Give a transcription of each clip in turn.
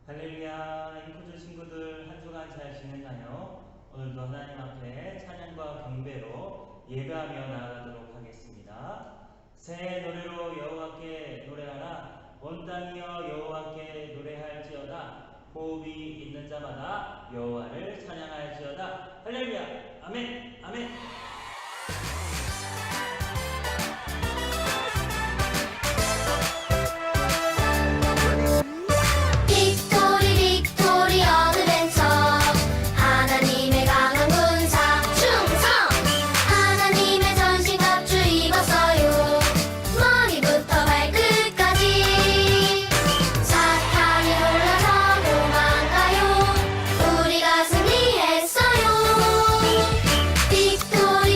할렐루야, 인코즈 친구들 한 주간 잘 지냈나요? 오늘도 하나님 앞에 찬양과 경배로 예배하며 나아가도록 하겠습니다. 새 노래로 여호와께 노래하라. 온 땅이여 여호와께 노래할지어다. 호흡이 있는 자마다 여호와를 찬양할지어다. 할렐루야, 아멘, 아멘. 빅토리 빅토리 어드벤처 하나님의 강한 군사 충성 하나님의 전신갑주 입었어요 머리부터 발끝까지 사탄이 놀라서 도망가요 우리가 승리했어요 빅토리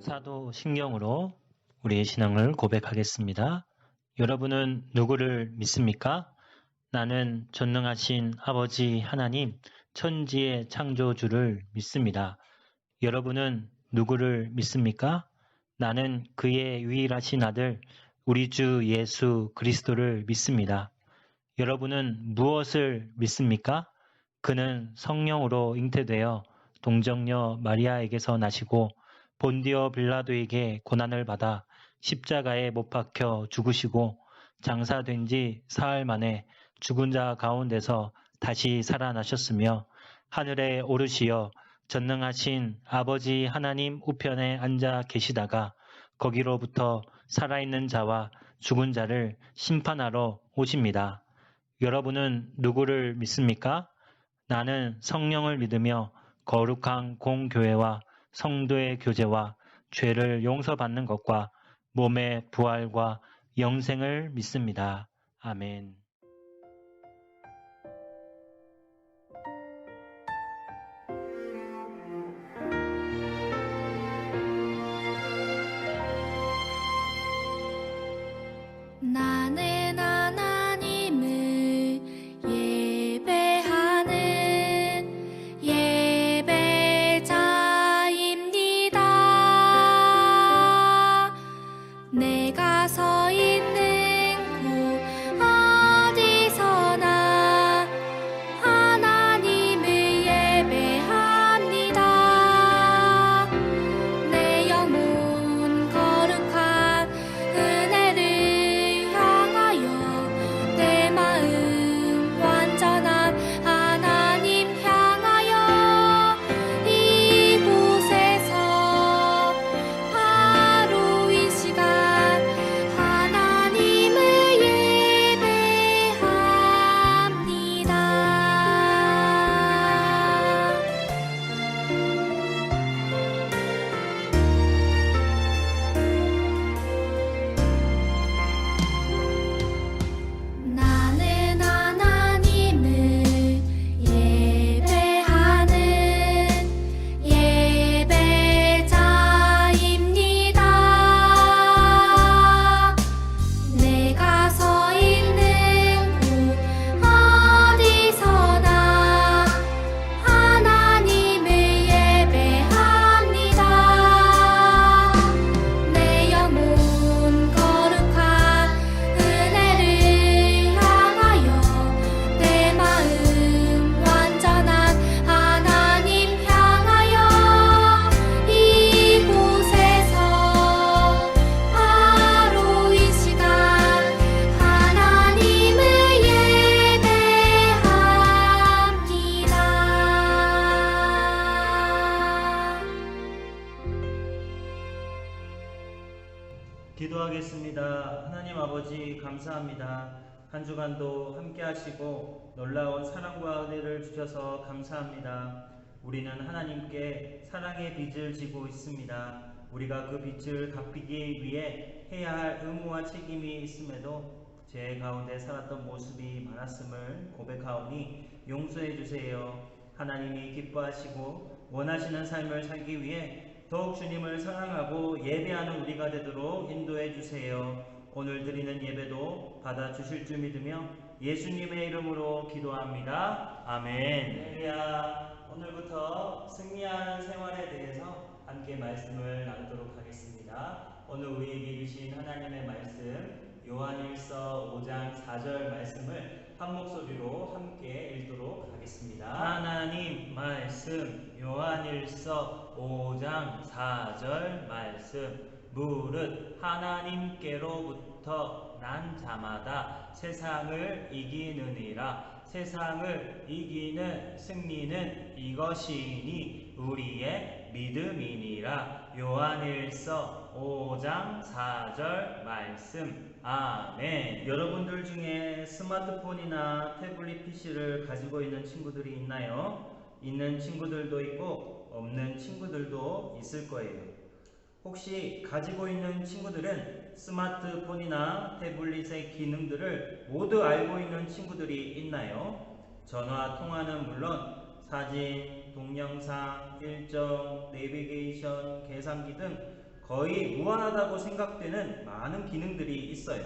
사도신경으로 우리의 신앙을 고백하겠습니다. 여러분은 누구를 믿습니까? 나는 전능하신 아버지 하나님, 천지의 창조주를 믿습니다. 여러분은 누구를 믿습니까? 나는 그의 유일하신 아들, 우리 주 예수 그리스도를 믿습니다. 여러분은 무엇을 믿습니까? 그는 성령으로 잉태되어 동정녀 마리아에게서 나시고 본디오 빌라도에게 고난을 받아 십자가에 못 박혀 죽으시고 장사된 지 사흘 만에 죽은 자 가운데서 다시 살아나셨으며 하늘에 오르시어 전능하신 아버지 하나님 우편에 앉아 계시다가 거기로부터 살아있는 자와 죽은 자를 심판하러 오십니다. 여러분은 누구를 믿습니까? 나는 성령을 믿으며 거룩한 공교회와 성도의 교제와 죄를 용서받는 것과 몸의 부활과 영생을 믿습니다. 아멘. 나는 하나님을 예배하는 예배자입니다. 내가 서 있는 곳 어디서나 하나님을 예배합니다. 내 영혼 거룩한 은혜를 향하여 내 마음 완전한 하나님 향하여 이곳에서 바로 이 시간 하나님을 예배합니다. 나는 하나님을 예배하는 예배자입니다. 내가 서 있는 곳 어디서나 하나님을 예배합니다. 내 영혼 거룩한 은혜를 향하여 내 마음 완전한 하나님 향하여 이곳에서 바로 이 시간 하나님을 예배합니다. 기도하겠습니다. 하나님 아버지 감사합니다. 한 주간도 함께 하시고 놀라운 사랑과 은혜를 주셔서 감사합니다. 우리는 하나님께 사랑의 빚을 지고 있습니다. 우리가 그 빚을 갚기 위해 해야 할 의무와 책임이 있음에도 제 가운데 살았던 모습이 많았음을 고백하오니 용서해 주세요. 하나님이 기뻐하시고 원하시는 삶을 살기 위해 더욱 주님을 사랑하고 예배하는 우리가 되도록 인도해 주세요. 오늘 드리는 예배도 받아주실 줄 믿으며 예수님의 이름으로 기도합니다. 아멘. 할렐루야. 오늘부터 승리하는 생활에 대해서 함께 말씀을 나누도록 하겠습니다. 오늘 우리에게 주신 하나님의 말씀 요한일서 5장 4절 말씀을 한 목소리로 함께 읽도록 하겠습니다. 하나님 말씀 요한일서 5장 4절 말씀 무릇 하나님께로부터 난 자마다 세상을 이기느니라. 세상을 이기는 승리는 이것이니 우리의 믿음이니라. 요한일서 5장 4절 말씀. 아멘. 여러분들 중에 스마트폰이나 태블릿 PC를 가지고 있는 친구들이 있나요? 있는 친구들도 있고 없는 친구들도 있을 거예요. 혹시 가지고 있는 친구들은 스마트폰이나 태블릿의 기능들을 모두 알고 있는 친구들이 있나요? 전화 통화는 물론 사진, 동영상, 일정, 내비게이션, 계산기 등 거의 무한하다고 생각되는 많은 기능들이 있어요.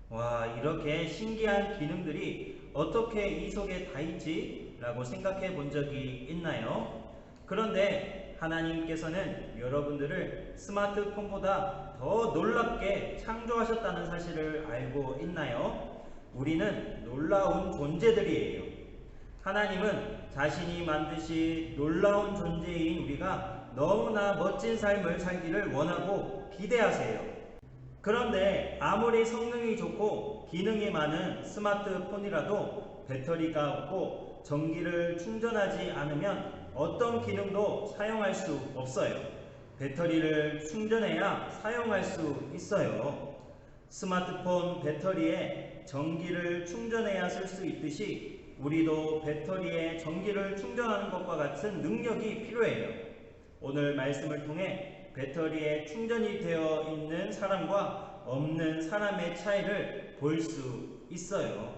와, 이렇게 신기한 기능들이 어떻게 이 속에 다 있지? 라고 생각해 본 적이 있나요? 그런데 하나님께서는 여러분들을 스마트폰보다 더 놀랍게 창조하셨다는 사실을 알고 있나요? 우리는 놀라운 존재들이에요. 하나님은 자신이 만드신 놀라운 존재인 우리가 너무나 멋진 삶을 살기를 원하고 기대하세요. 그런데 아무리 성능이 좋고 기능이 많은 스마트폰이라도 배터리가 없고 전기를 충전하지 않으면 어떤 기능도 사용할 수 없어요. 배터리를 충전해야 사용할 수 있어요. 스마트폰 배터리에 전기를 충전해야 쓸 수 있듯이 우리도 배터리에 전기를 충전하는 것과 같은 능력이 필요해요. 오늘 말씀을 통해 배터리에 충전이 되어 있는 사람과 없는 사람의 차이를 볼 수 있어요.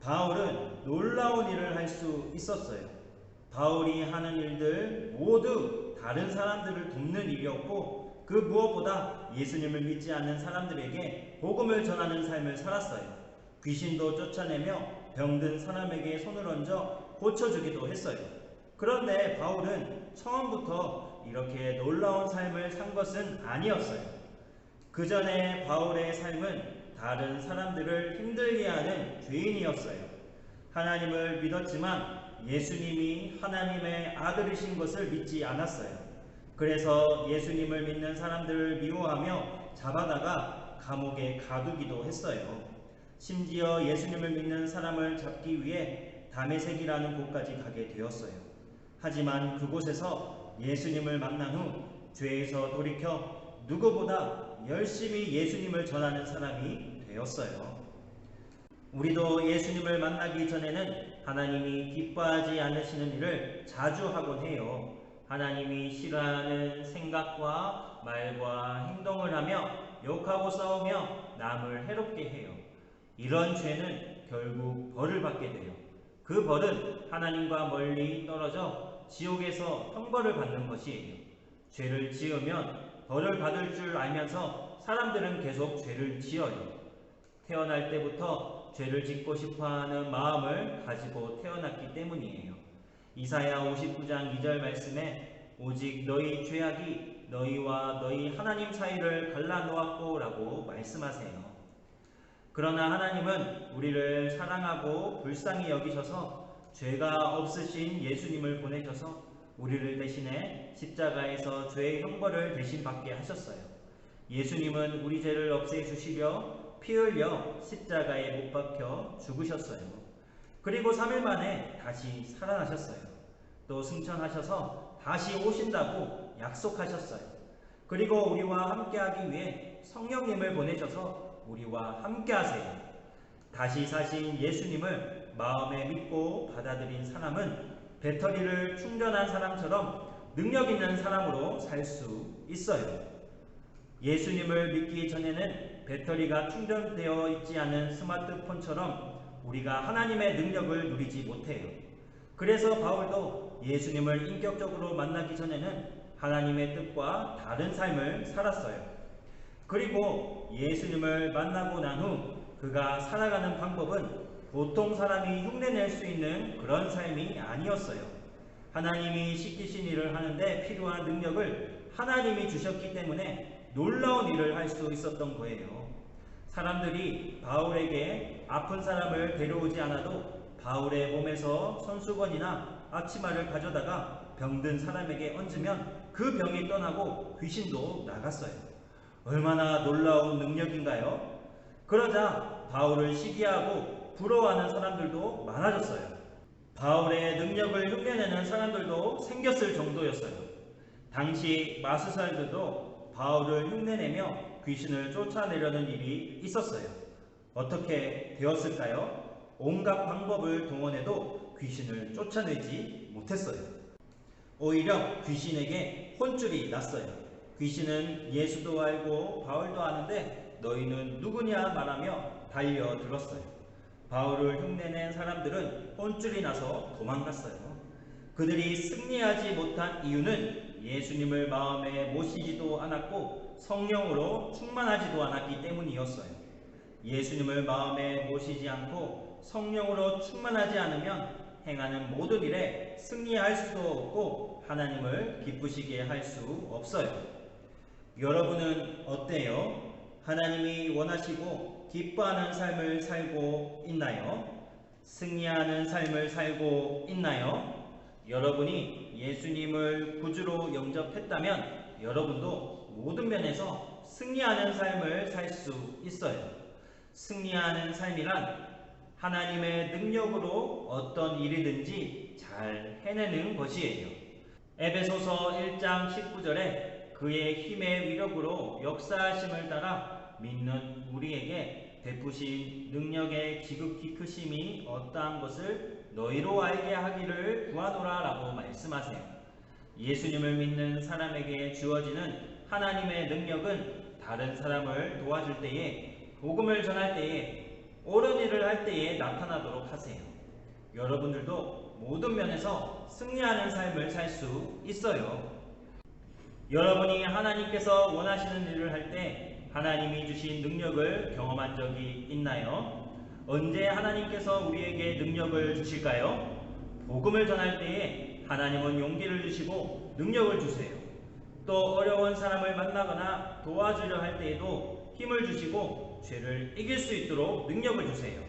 바울은 놀라운 일을 할 수 있었어요. 바울이 하는 일들 모두 다른 사람들을 돕는 일이었고 그 무엇보다 예수님을 믿지 않는 사람들에게 복음을 전하는 삶을 살았어요. 귀신도 쫓아내며 병든 사람에게 손을 얹어 고쳐주기도 했어요. 그런데 바울은 처음부터 이렇게 놀라운 삶을 산 것은 아니었어요. 그 전에 바울의 삶은 다른 사람들을 힘들게 하는 죄인이었어요. 하나님을 믿었지만 예수님이 하나님의 아들이신 것을 믿지 않았어요. 그래서 예수님을 믿는 사람들을 미워하며 잡아다가 감옥에 가두기도 했어요. 심지어 예수님을 믿는 사람을 잡기 위해 다메섹이라는 곳까지 가게 되었어요. 하지만 그곳에서 예수님을 만난 후 죄에서 돌이켜 누구보다 열심히 예수님을 전하는 사람이 되었어요. 우리도 예수님을 만나기 전에는 하나님이 기뻐하지 않으시는 일을 자주 하곤 해요. 하나님이 싫어하는 생각과 말과 행동을 하며 욕하고 싸우며 남을 해롭게 해요. 이런 죄는 결국 벌을 받게 돼요. 그 벌은 하나님과 멀리 떨어져 지옥에서 형벌을 받는 것이에요. 죄를 지으면 벌을 받을 줄 알면서 사람들은 계속 죄를 지어요. 태어날 때부터 죄를 짓고 싶어하는 마음을 가지고 태어났기 때문이에요. 이사야 59장 2절 말씀에 오직 너희 죄악이 너희와 너희 하나님 사이를 갈라놓았고 라고 말씀하세요. 그러나 하나님은 우리를 사랑하고 불쌍히 여기셔서 죄가 없으신 예수님을 보내셔서 우리를 대신해 십자가에서 죄의 형벌을 대신 받게 하셨어요. 예수님은 우리 죄를 없애주시려 피 흘려 십자가에 못 박혀 죽으셨어요. 그리고 3일 만에 다시 살아나셨어요. 또 승천하셔서 다시 오신다고 약속하셨어요. 그리고 우리와 함께하기 위해 성령님을 보내셔서 우리와 함께하세요. 다시 사신 예수님을 마음에 믿고 받아들인 사람은 배터리를 충전한 사람처럼 능력 있는 사람으로 살 수 있어요. 예수님을 믿기 전에는 배터리가 충전되어 있지 않은 스마트폰처럼 우리가 하나님의 능력을 누리지 못해요. 그래서 바울도 예수님을 인격적으로 만나기 전에는 하나님의 뜻과 다른 삶을 살았어요. 그리고 예수님을 만나고 난 후 그가 살아가는 방법은 보통 사람이 흉내낼 수 있는 그런 삶이 아니었어요. 하나님이 시키신 일을 하는데 필요한 능력을 하나님이 주셨기 때문에 놀라운 일을 할 수 있었던 거예요. 사람들이 바울에게 아픈 사람을 데려오지 않아도 바울의 몸에서 손수건이나 앞치마를 가져다가 병든 사람에게 얹으면 그 병이 떠나고 귀신도 나갔어요. 얼마나 놀라운 능력인가요? 그러자 바울을 시기하고 부러워하는 사람들도 많아졌어요. 바울의 능력을 흉내내는 사람들도 생겼을 정도였어요. 당시 마수살들도 바울을 흉내내며 귀신을 쫓아내려는 일이 있었어요. 어떻게 되었을까요? 온갖 방법을 동원해도 귀신을 쫓아내지 못했어요. 오히려 귀신에게 혼쭐이 났어요. 귀신은 예수도 알고 바울도 아는데 너희는 누구냐 말하며 달려들었어요. 바울을 흉내낸 사람들은 혼쭐이 나서 도망갔어요. 그들이 승리하지 못한 이유는 예수님을 마음에 모시지도 않았고 성령으로 충만하지도 않았기 때문이었어요. 예수님을 마음에 모시지 않고 성령으로 충만하지 않으면 행하는 모든 일에 승리할 수도 없고 하나님을 기쁘시게 할 수 없어요. 여러분은 어때요? 하나님이 원하시고 기뻐하는 삶을 살고 있나요? 승리하는 삶을 살고 있나요? 여러분이 예수님을 구주로 영접했다면 여러분도 모든 면에서 승리하는 삶을 살 수 있어요. 승리하는 삶이란 하나님의 능력으로 어떤 일이든지 잘 해내는 것이에요. 에베소서 1장 19절에 그의 힘의 위력으로 역사하심을 따라 믿는 우리에게 베푸신 능력의 지극히 크심이 어떠한 것을 너희로 알게 하기를 구하노라 라고 말씀하세요. 예수님을 믿는 사람에게 주어지는 하나님의 능력은 다른 사람을 도와줄 때에, 복음을 전할 때에, 옳은 일을 할 때에 나타나도록 하세요. 여러분들도 모든 면에서 승리하는 삶을 살 수 있어요. 여러분이 하나님께서 원하시는 일을 할 때 하나님이 주신 능력을 경험한 적이 있나요? 언제 하나님께서 우리에게 능력을 주실까요? 복음을 전할 때에 하나님은 용기를 주시고 능력을 주세요. 또 어려운 사람을 만나거나 도와주려 할 때에도 힘을 주시고 죄를 이길 수 있도록 능력을 주세요.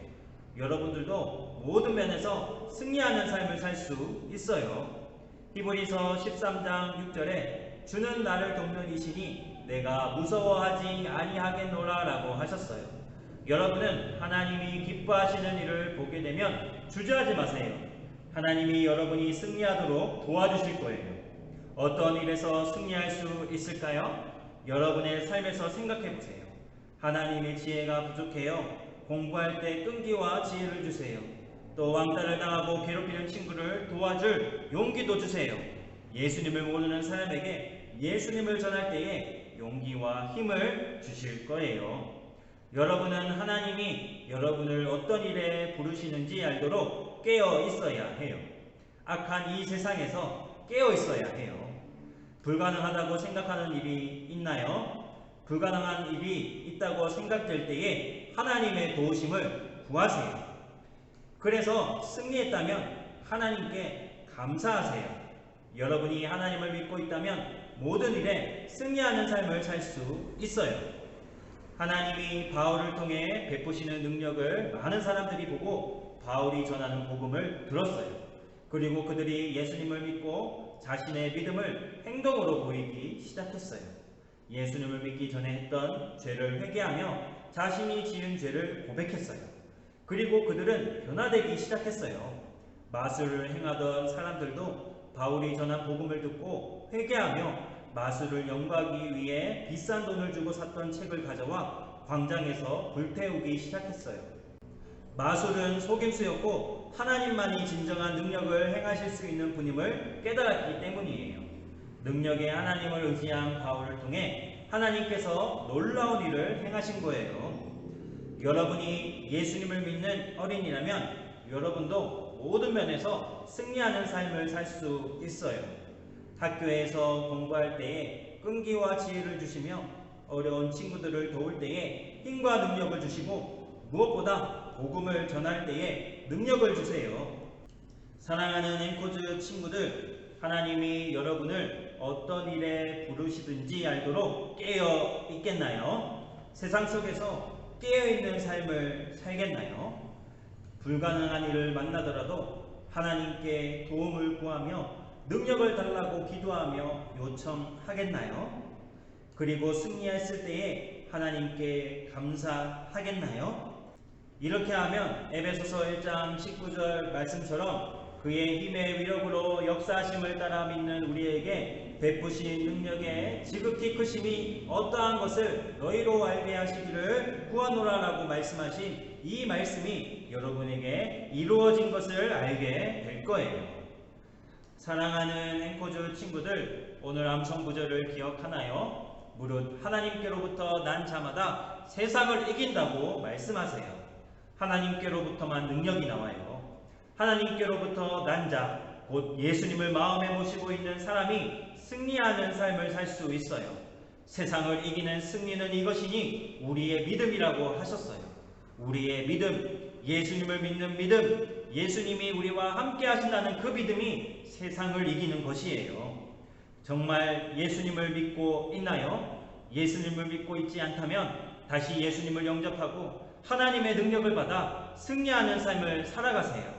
여러분들도 모든 면에서 승리하는 삶을 살 수 있어요. 히브리서 13장 6절에 주는 나를 돕는 이시니 내가 무서워하지 아니하겠노라 라고 하셨어요. 여러분은 하나님이 기뻐하시는 일을 보게 되면 주저하지 마세요. 하나님이 여러분이 승리하도록 도와주실 거예요. 어떤 일에서 승리할 수 있을까요? 여러분의 삶에서 생각해 보세요. 하나님의 지혜가 부족해요. 공부할 때 끈기와 지혜를 주세요. 또 왕따를 당하고 괴롭히는 친구를 도와줄 용기도 주세요. 예수님을 모르는 사람에게 예수님을 전할 때에 용기와 힘을 주실 거예요. 여러분은 하나님이 여러분을 어떤 일에 부르시는지 알도록 깨어 있어야 해요. 악한 이 세상에서 깨어 있어야 해요. 불가능하다고 생각하는 일이 있나요? 불가능한 일이 있다고 생각될 때에 하나님의 도우심을 구하세요. 그래서 승리했다면 하나님께 감사하세요. 여러분이 하나님을 믿고 있다면 모든 일에 승리하는 삶을 살 수 있어요. 하나님이 바울을 통해 베푸시는 능력을 많은 사람들이 보고 바울이 전하는 복음을 들었어요. 그리고 그들이 예수님을 믿고 자신의 믿음을 행동으로 보이기 시작했어요. 예수님을 믿기 전에 했던 죄를 회개하며 자신이 지은 죄를 고백했어요. 그리고 그들은 변화되기 시작했어요. 마술을 행하던 사람들도 바울이 전한 복음을 듣고 회개하며 마술을 연구하기 위해 비싼 돈을 주고 샀던 책을 가져와 광장에서 불태우기 시작했어요. 마술은 속임수였고 하나님만이 진정한 능력을 행하실 수 있는 분임을 깨달았기 때문이에요. 능력의 하나님을 의지한 바울을 통해 하나님께서 놀라운 일을 행하신 거예요. 여러분이 예수님을 믿는 어린이라면 여러분도 모든 면에서 승리하는 삶을 살 수 있어요. 학교에서 공부할 때에 끈기와 지혜를 주시며 어려운 친구들을 도울 때에 힘과 능력을 주시고 무엇보다 복음을 전할 때에 능력을 주세요. 사랑하는 앵코즈 친구들, 하나님이 여러분을 어떤 일에 부르시든지 알도록 깨어 있겠나요? 세상 속에서 깨어있는 삶을 살겠나요? 불가능한 일을 만나더라도 하나님께 도움을 구하며 능력을 달라고 기도하며 요청하겠나요? 그리고 승리했을 때에 하나님께 감사하겠나요? 이렇게 하면 에베소서 1장 19절 말씀처럼 그의 힘의 위력으로 역사하심을 따라 믿는 우리에게 베푸신 능력의 지극히 크심이 어떠한 것을 너희로 알게 하시기를 구하노라 라고 말씀하신 이 말씀이 여러분에게 이루어진 것을 알게 될 거예요. 사랑하는 앵코즈 친구들, 오늘 암송 구절을 기억하나요? 무릇 하나님께로부터 난 자마다 세상을 이긴다고 말씀하세요. 하나님께로부터만 능력이 나와요. 하나님께로부터 난 자, 곧 예수님을 마음에 모시고 있는 사람이 승리하는 삶을 살 수 있어요. 세상을 이기는 승리는 이것이니 우리의 믿음이라고 하셨어요. 우리의 믿음, 예수님을 믿는 믿음, 예수님이 우리와 함께 하신다는 그 믿음이 세상을 이기는 것이에요. 정말 예수님을 믿고 있나요? 예수님을 믿고 있지 않다면 다시 예수님을 영접하고 하나님의 능력을 받아 승리하는 삶을 살아가세요.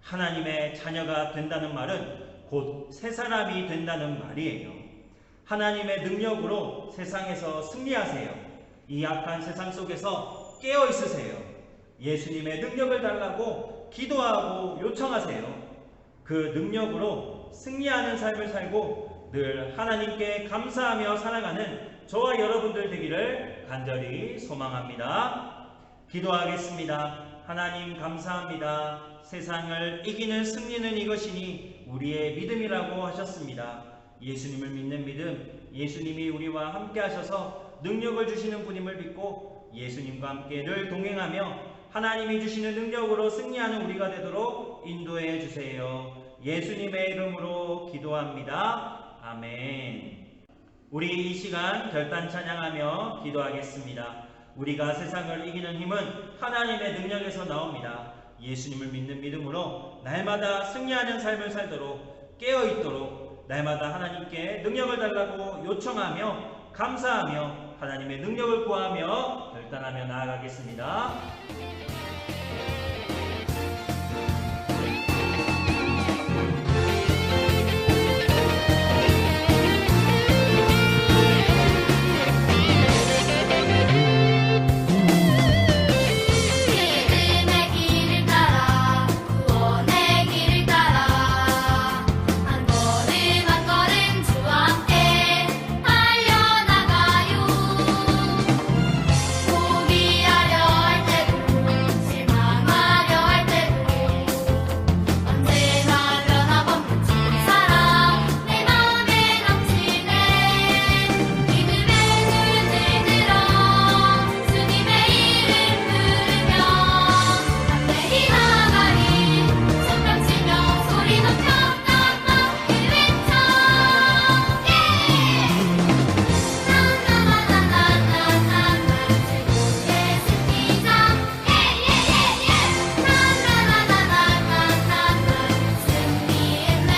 하나님의 자녀가 된다는 말은 곧 새 사람이 된다는 말이에요. 하나님의 능력으로 세상에서 승리하세요. 이 악한 세상 속에서 깨어 있으세요. 예수님의 능력을 달라고 기도하고 요청하세요. 그 능력으로 승리하는 삶을 살고 늘 하나님께 감사하며 살아가는 저와 여러분들 되기를 간절히 소망합니다. 기도하겠습니다. 하나님 감사합니다. 세상을 이기는 승리는 이것이니 우리의 믿음이라고 하셨습니다. 예수님을 믿는 믿음, 예수님이 우리와 함께 하셔서 능력을 주시는 분임을 믿고 예수님과 함께 늘 동행하며 하나님이 주시는 능력으로 승리하는 우리가 되도록 인도해 주세요. 예수님의 이름으로 기도합니다. 아멘. 우리 이 시간 결단 찬양하며 기도하겠습니다. 우리가 세상을 이기는 힘은 하나님의 능력에서 나옵니다. 예수님을 믿는 믿음으로 날마다 승리하는 삶을 살도록 깨어있도록 날마다 하나님께 능력을 달라고 요청하며 감사하며 하나님의 능력을 구하며 결단하며 나아가겠습니다. 믿음의 길을 따라 구원의 길을 따라 한 걸음 한 걸음 주와 함께 달려나가요. 포기하려 할 때도 실망하려 할 때도 언제나 변함없는 사랑 내 마음에 넘치네. 믿음의 눈을 들어 주님의 이름 부르며 담대히 나가리 손뼉치며 소리 높여 깜빡이 외쳐 나나나나나나나나 최고의 승리자 나나나나나나나나 승리했네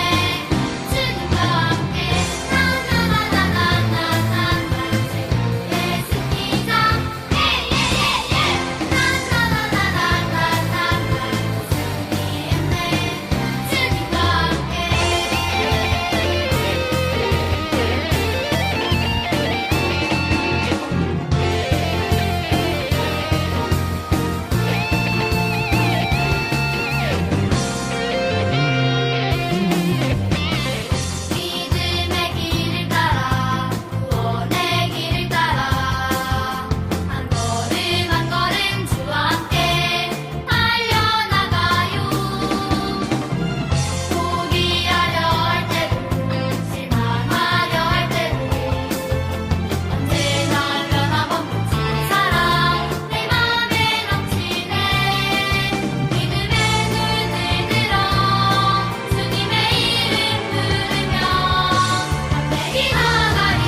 주님과 함께 나나나나나나나나 최고의 승리자 믿음의 길을 따라 구원의 길을 따라 한 걸음 한 걸음 주와 함께 달려나가요. 포기하려 할 때도 실망하려 할 때도 언제나 변함없는 사랑 내 마음에 넘치네. 믿음의 눈을 들어 주님의 이름 부르며 담대히 나가리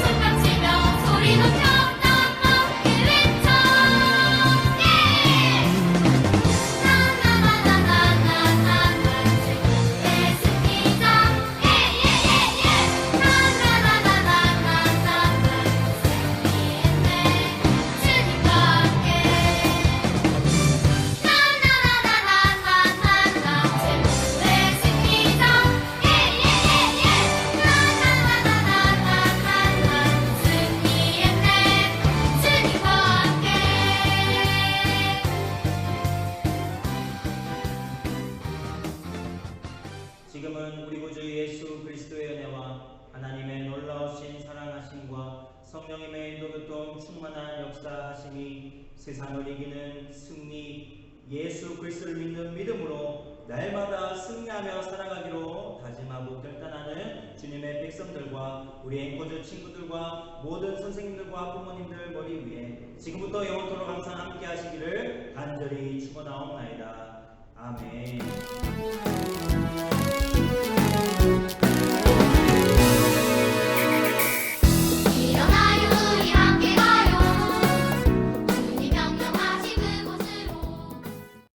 손뼉치며 소리 높여 깜빡이 외쳐 나나나나나나나나 최고의 승리자 나나나나나나나나 승리했네 주님과 함께 나나나나나나나나 최고의 승리자 나나나나나나나나 승리했네 주님과 함께. 지금은 우리 구주 예수 그리스도의 은혜와 하나님의 놀라우신 사랑하심과 성령님의 인도교통 충만한 역사하심이 세상을 이기는 승리 예수 그리스도를 믿는 믿음으로 날마다 승리하며 살아가기로 다짐하고 결단하는 주님의 백성들과 우리 앵커즈 친구들과 모든 선생님들과 부모님들 머리 위에 지금부터 영원토록 항상 함께 하시기를 간절히 축원하옵나이다. 아멘.